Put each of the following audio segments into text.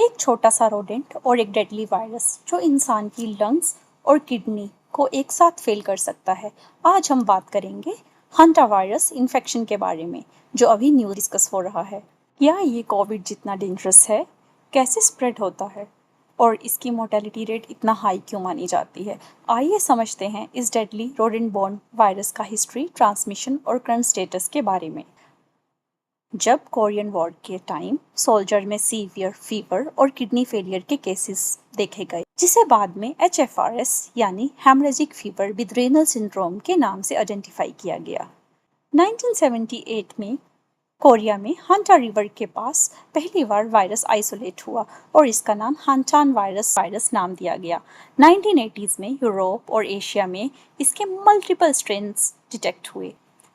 एक छोटा सा रोडेंट और एक डेडली वायरस जो इंसान की लंग्स और किडनी को एक साथ फेल कर सकता है। आज हम बात करेंगे हंटा वायरस इन्फेक्शन के बारे में, जो अभी न्यू डिस्कस हो रहा है। क्या ये कोविड जितना डेंजरस है? कैसे स्प्रेड होता है? और इसकी मोर्टेलिटी रेट इतना हाई क्यों मानी जाती है? आइए समझते हैं इस डेडली रोडेंट बॉर्न वायरस का हिस्ट्री, ट्रांसमिशन और करंट स्टेटस के बारे में। जब कोरियन वॉर के टाइम सोल्जर में सीवियर फीवर और किडनी फेलियर के केसेस देखे गए, जिसे बाद में HFRS यानी haemorrhagic fever with renal syndrome के नाम से आइडेंटिफाई किया गया। 1978 में कोरिया में हांटा रिवर के पास पहली बार वायरस आइसोलेट हुआ और इसका नाम हांटान वायरस नाम दिया गया। 1980s में यूरोप और एशिया में इसके मल्टीपल स्ट्रेन्स डिटेक्ट हुए,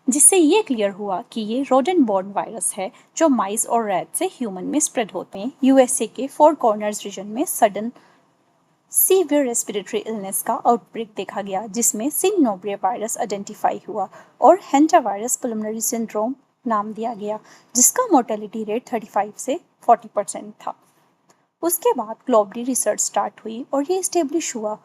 जिससे ये क्लियर हुआ कि ये रोडेंट बॉर्न वायरस है जो माइस और रैट से ह्यूमन में स्प्रेड होते हैं। USA के 4 कॉर्नर्स रीजन में सडन सीवियर रेस्पिरेटरी इलनेस का आउटब्रेक देखा गया, जिसमें सिनोब्रे वायरस आइडेंटिफाई हुआ और हेंटावायरस पुल्मोनरी सिंड्रोम नाम दिया गया, जिसका मोर्टेलिटी रेट 35 से 40% था। उसके बाद ग्लोबली रिसर्च स्टार्ट हुई और ये इस्टेब्लिश हुआ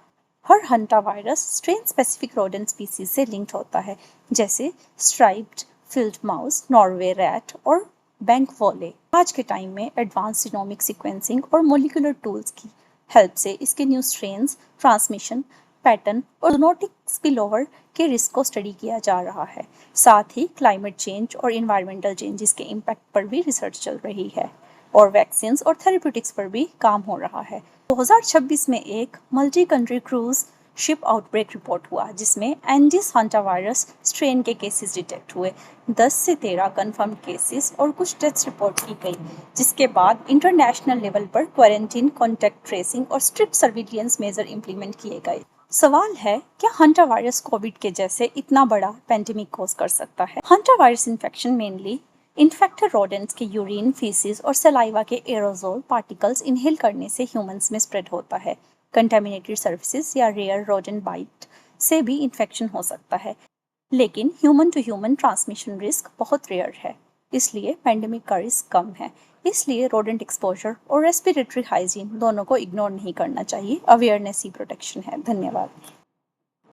हर hantavirus strain specific rodent species से लिंक्ड होता है, जैसे striped field mouse, Norway rat और बैंक वॉले। आज के टाइम में एडवांस जीनोमिक सीक्वेंसिंग और मोलिकुलर टूल्स की हेल्प से इसके न्यू स्ट्रेन्स, ट्रांसमिशन पैटर्न और जूनोटिक स्पिलओवर के रिस्क को स्टडी किया जा रहा है। साथ ही क्लाइमेट चेंज और इन्वायरमेंटल चेंजेस के इम्पैक्ट पर भी रिसर्च चल रही है और वैक्सीन और थेरेप्यूटिक्स पर भी काम हो रहा है। 2026 में एक multi country cruise ship outbreak report हुआ, जिसमें एंडिस हांटा वायरस स्ट्रेन के केसेस डिटेक्ट हुए। 10 से 13 कंफर्म केसेस और कुछ डेथ्स रिपोर्ट की गई, जिसके बाद इंटरनेशनल लेवल पर क्वारंटीन, कॉन्टैक्ट ट्रेसिंग और स्ट्रिक्ट सर्विलियंस मेजर इंप्लीमेंट किए गए। सवाल है, क्या हंटा वायरस कोविड के जैसे इतना बड़ा पेंडेमिक कॉज कर सकता है? Hantavirus infection mainly infected rodents के यूरिन, फीसिस और सलाइवा के एरोजोल पार्टिकल्स इनहेल करने से ह्यूमंस में स्प्रेड होता है। कंटेमिनेटेड सर्फेसिस या रेयर रोडेंट बाइट से भी इन्फेक्शन हो सकता है, लेकिन human to human transmission risk बहुत रेयर है, इसलिए पेंडेमिक का रिस्क कम है। इसलिए रोडेंट एक्सपोजर और रेस्पिरेटरी हाइजीन दोनों को इग्नोर नहीं करना चाहिए। अवेयरनेस ही प्रोटेक्शन है। धन्यवाद।